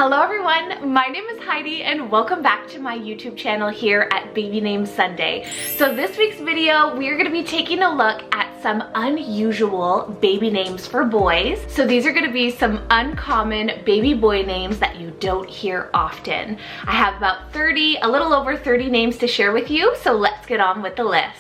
Hello everyone, my name is Heidi and welcome back to my YouTube channel here at Baby Name Sunday. So this week's video, we are going to be taking a look at some unusual baby names for boys. So these are going to be some uncommon baby boy names that you don't hear often. I have about a little over 30 names to share with you, so let's get on with the list.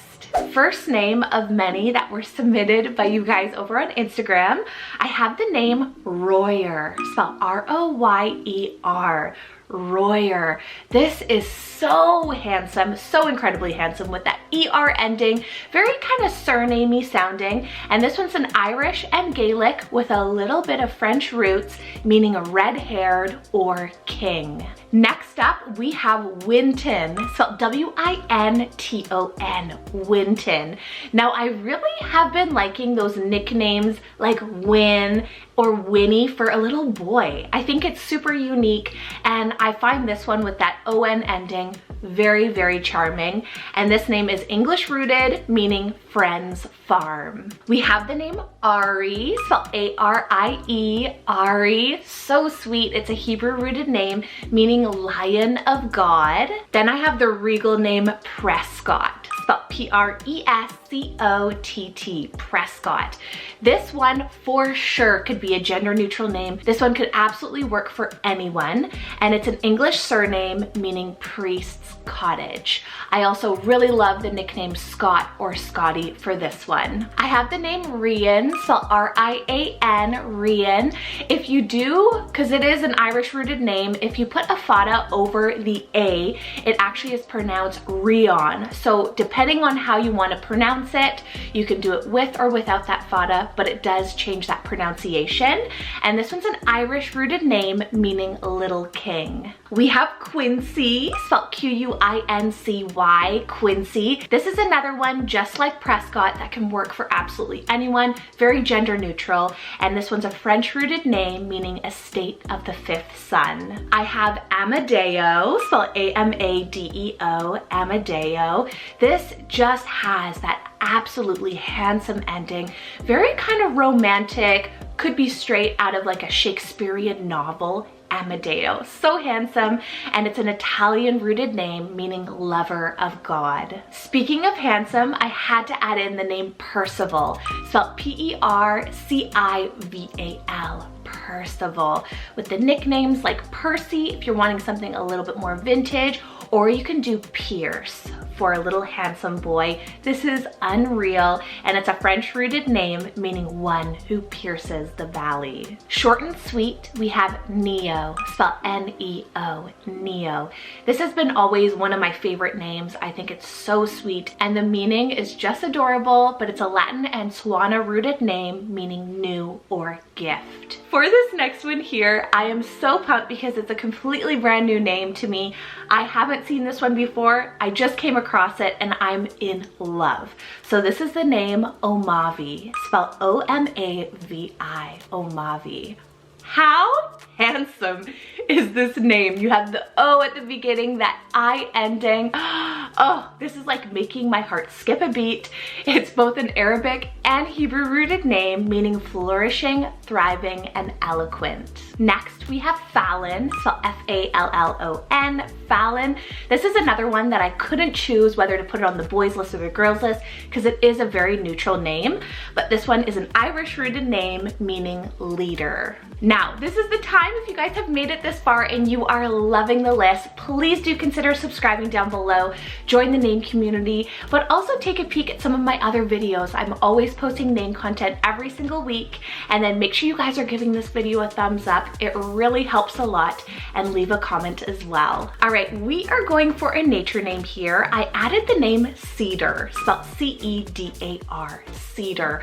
First name of many that were submitted by you guys over on Instagram, I have the name Royer, spelled R-O-Y-E-R. Royer. This is so handsome, so incredibly handsome with that ER ending, very kind of surnamey sounding. And this one's an Irish and Gaelic with a little bit of French roots, meaning a red-haired or king. Next up, we have Winton, spelled W-I-N-T-O-N, Winton. Now, I really have been liking those nicknames like Win or Winnie for a little boy. I think it's super unique, and I find this one with that O-N ending very, very charming. And this name is English rooted, meaning friend's farm. We have the name Ari, spelled A-R-I-E, Ari. So sweet. It's a Hebrew rooted name, meaning lion of God. Then I have the regal name Prescott, spelled P-R-E-S-C-O-T-T, Prescott. This one for sure could be a gender neutral name. This one could absolutely work for anyone. And it's an English surname, meaning priest's cottage. I also really love the nickname Scott or Scotty for this one. I have the name Rian, spelled R-I-A-N, Rian. If you do, because it is an Irish rooted name, if you put a fada over the A, it actually is pronounced Rion. So depending on how you want to pronounce it, you can do it with or without that fada, but it does change that pronunciation. And this one's an Irish rooted name, meaning little king. We have Quincy, spelled Q-U-I-N-C-Y, Quincy. This is another one just like Prescott that can work for absolutely anyone, very gender neutral. And this one's a French rooted name, meaning estate of the fifth son. I have Amadeo, spelled A-M-A-D-E-O, Amadeo. This just has that absolutely handsome ending, very kind of romantic, could be straight out of like a Shakespearean novel. Amadeo, so handsome, and it's an Italian rooted name meaning lover of God. Speaking of handsome, I had to add in the name Percival, spelled P-E-R-C-I-V-A-L, Percival, with the nicknames like Percy if you're wanting something a little bit more vintage, or you can do Pierce for a little handsome boy. This is unreal, and it's a French rooted name meaning one who pierces the valley. Short and sweet, we have Neo, spelled N-E-O, Neo. This has been always one of my favorite names. I think it's so sweet, and the meaning is just adorable, but it's a Latin and Swana rooted name meaning new or gift. For this next one here, I am so pumped because it's a completely brand new name to me. I haven't seen this one before. I just came across it and I'm in love. So this is the name Omavi, spelled O-M-A-V-I, Omavi. How handsome is this name? You have the O at the beginning, that I ending. Oh, this is like making my heart skip a beat. It's both an Arabic and Hebrew rooted name, meaning flourishing, thriving, and eloquent. Next, we have Fallon, spelled F-A-L-L-O-N, Fallon. This is another one that I couldn't choose whether to put it on the boys list or the girls list because it is a very neutral name, but this one is an Irish rooted name meaning leader. Now, this is the time, if you guys have made it this far and you are loving the list, please do consider subscribing down below, join the name community, but also take a peek at some of my other videos. I'm always posting name content every single week, and then make sure you guys are giving this video a thumbs up. It really helps a lot, and leave a comment as well. All right, we are going for a nature name here. I added the name Cedar, spelled C-E-D-A-R, Cedar.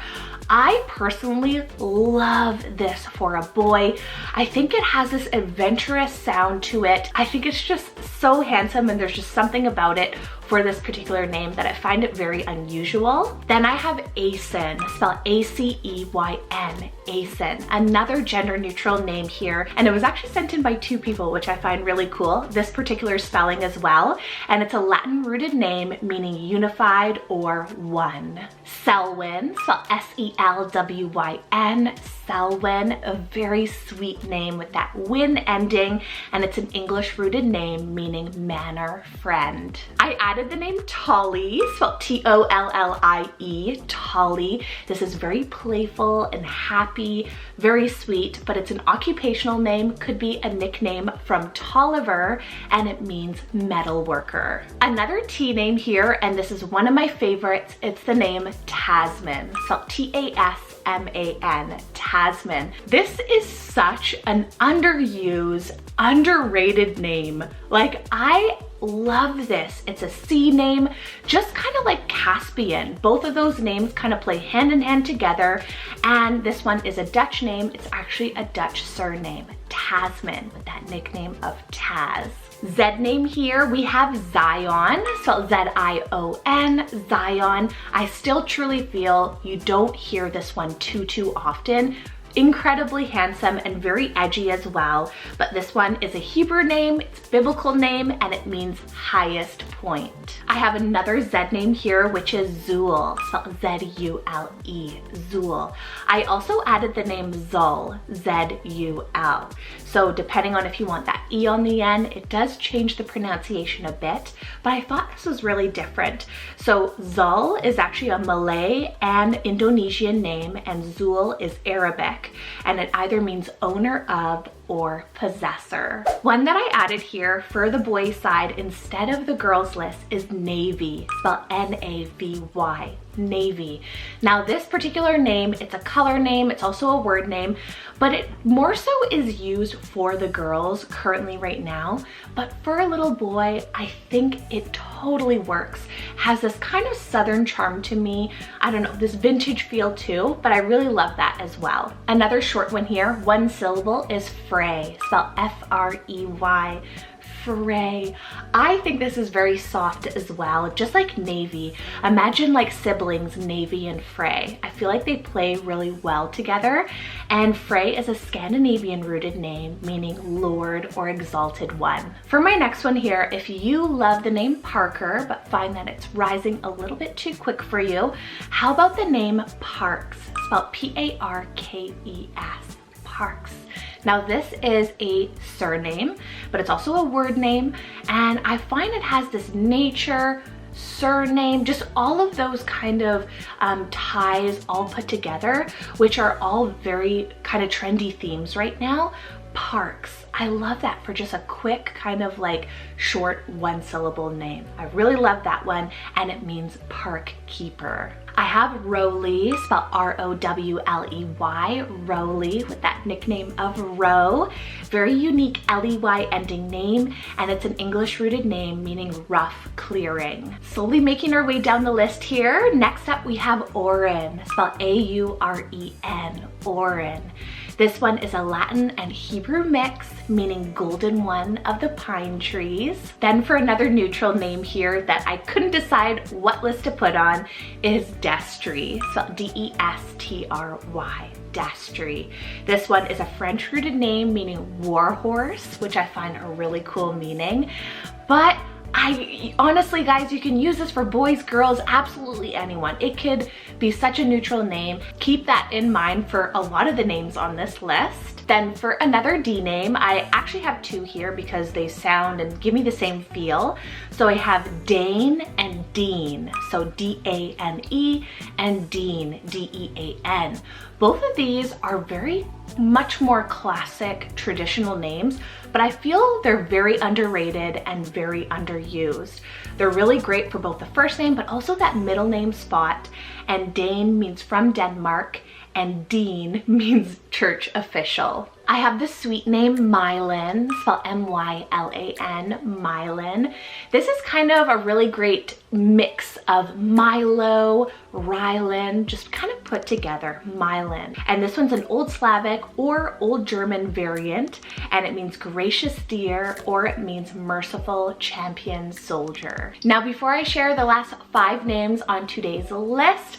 I personally love this for a boy. I think it has this adventurous sound to it. I think it's just so handsome, and there's just something about it for this particular name that I find it very unusual. Then I have Asen, spelled A-C-E-Y-N, Asen, another gender neutral name here. And it was actually sent in by 2 people, which I find really cool. This particular spelling as well. And it's a Latin rooted name meaning unified or one. Selwyn, spelled S-E-L-W-Y-N, Selwyn, a very sweet name with that wyn ending, and it's an English rooted name meaning manner friend. I added the name Tolly, spelled T-O-L-L-I-E, Tolly. This is very playful and happy, very sweet, but it's an occupational name, could be a nickname from Tolliver, and it means metal worker. Another T name here, and this is one of my favorites, it's the name Tasman, spelled T-A-S-M-A-N, Tasman. This is such an underused, underrated name. Like, I love this. It's a sea name, just kind of like Caspian. Both of those names kind of play hand in hand together. And this one is a Dutch name. It's actually a Dutch surname, Tasman, with that nickname of Taz. Z name here, we have Zion, spelled Z-I-O-N, Zion. I still truly feel you don't hear this one too often. Incredibly handsome and very edgy as well, but this one is a Hebrew name, it's a biblical name, and it means highest point. I have another Z name here, which is Zul, spelled Z-U-L-E, Zul. I also added the name Zul, Z-U-L. So depending on if you want that E on the end, it does change the pronunciation a bit, but I thought this was really different. So Zul is actually a Malay and Indonesian name, and Zul is Arabic. And it either means owner of or possessor. One that I added here for the boys side instead of the girls list is Navy, spelled N-A-V-Y, Navy. Now this particular name, it's a color name, it's also a word name, but it more so is used for the girls currently right now. But for a little boy, I think it totally works. Has this kind of southern charm to me. I don't know, this vintage feel too, but I really love that as well. Another short one here, one syllable, is Frey, spelled F-R-E-Y. Frey. I think this is very soft as well, just like Navy. Imagine like siblings, Navy and Frey. I feel like they play really well together. And Frey is a Scandinavian rooted name meaning Lord or Exalted One. For my next one here, if you love the name Parker but find that it's rising a little bit too quick for you, how about the name Parks, spelled P-A-R-K-E-S, Parks. Now this is a surname, but it's also a word name, and I find it has this nature, surname, just all of those kind of ties all put together, which are all very kind of trendy themes right now. Parks. I love that for just a quick kind of like short one syllable name. I really love that one, and it means park keeper. I have Rowley, spelled R-O-W-L-E-Y, Rowley, with that nickname of Row. Very unique L-E-Y ending name, and it's an English rooted name meaning rough clearing. Slowly making our way down the list here. Next up we have Oren, spelled A-U-R-E-N, Oren. This one is a Latin and Hebrew mix, meaning golden one of the pine trees. Then for another neutral name here that I couldn't decide what list to put on is Destry, spelled D-E-S-T-R-Y, Destry. This one is a French rooted name meaning war horse, which I find a really cool meaning. But honestly guys, you can use this for boys, girls, absolutely anyone. It could be such a neutral name. Keep that in mind for a lot of the names on this list. Then for another D name, I actually have 2 here because they sound and give me the same feel. So I have Dane and Dean, so D-A-N-E, and Dean, D-E-A-N. Both of these are very much more classic traditional names, but I feel they're very underrated and very underused. They're really great for both the first name but also that middle name spot, and Dane means from Denmark and Dean means church official. I have the sweet name Mylan, spelled M-Y-L-A-N, Mylan. This is kind of a really great mix of Milo, Rylan, just kind of put together, Mylan. And this one's an Old Slavic or Old German variant, and it means gracious dear, or it means merciful champion soldier. Now before I share the last 5 names on today's list,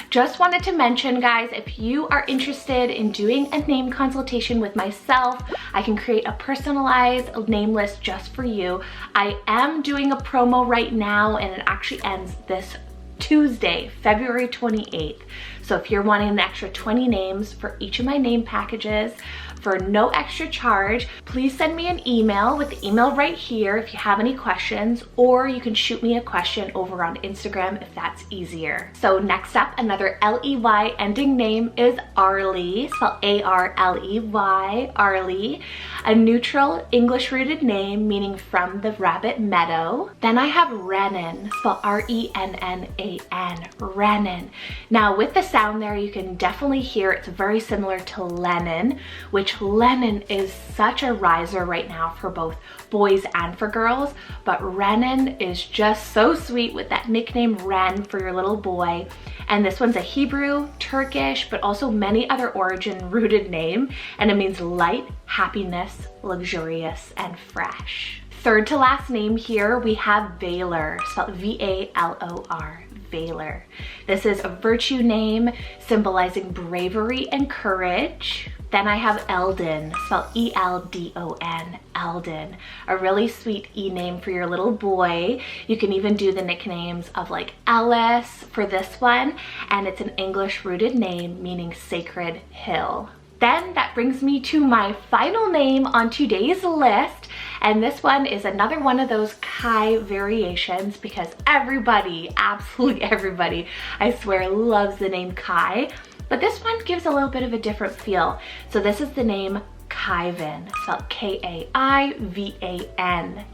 Just wanted to mention, guys, if you are interested in doing a name consultation with myself, I can create a personalized name list just for you. I am doing a promo right now, and it actually ends this Tuesday, February 28th. So if you're wanting an extra 20 names for each of my name packages for no extra charge, please send me an email with the email right here if you have any questions, or you can shoot me a question over on Instagram if that's easier. So next up, another L-E-Y ending name is Arley, spelled A-R-L-E-Y, Arley, a neutral English rooted name meaning from the rabbit meadow. Then I have Renan, spelled R-E-N-N-A-N, Renan. Now with the sound there, you can definitely hear it's very similar to Lennon, which Lennon is such a riser right now for both boys and for girls, but Renan is just so sweet with that nickname Ren for your little boy. And this one's a Hebrew, Turkish, but also many other origin rooted name, and it means light, happiness, luxurious, and fresh. Third to last name here, we have Valor, spelled V-A-L-O-R. Valor. This is a virtue name symbolizing bravery and courage. Then I have Eldon, spelled E-L-D-O-N, Eldon, a really sweet E name for your little boy. You can even do the nicknames of like Ellis for this one, and it's an English rooted name meaning sacred hill. Then that brings me to my final name on today's list, and this one is another one of those Kai variations because everybody, absolutely everybody, I swear, loves the name Kai, but this one gives a little bit of a different feel. So this is the name Kaivan, spelled K-A-I-V-A-N,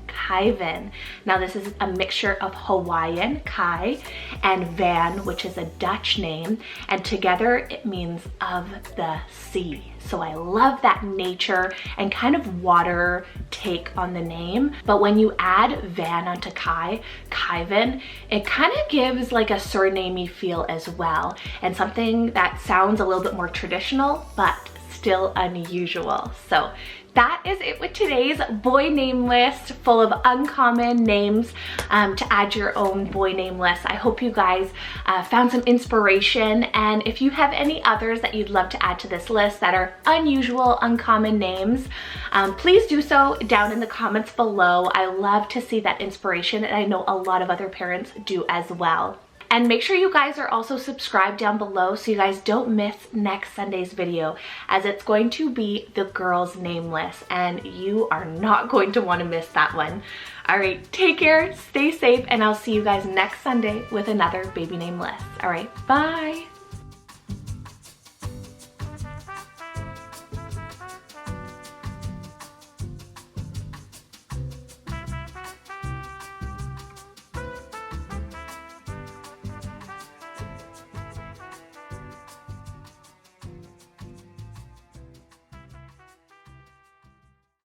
Kaivan. Now this is a mixture of Hawaiian, Kai, and Van, which is a Dutch name, and together it means of the sea. So I love that nature and kind of water take on the name, but when you add Van onto Kai, Kaivan, it kind of gives like a surnamey feel as well, and something that sounds a little bit more traditional, but still unusual. So that is it with today's boy name list full of uncommon names to add to your own boy name list. I hope you guys found some inspiration, and if you have any others that you'd love to add to this list that are unusual, uncommon names, please do so down in the comments below. I love to see that inspiration, and I know a lot of other parents do as well. And make sure you guys are also subscribed down below so you guys don't miss next Sunday's video, as it's going to be the girls' name list, and you are not going to want to miss that one. All right, take care, stay safe, and I'll see you guys next Sunday with another baby name list. All right, bye.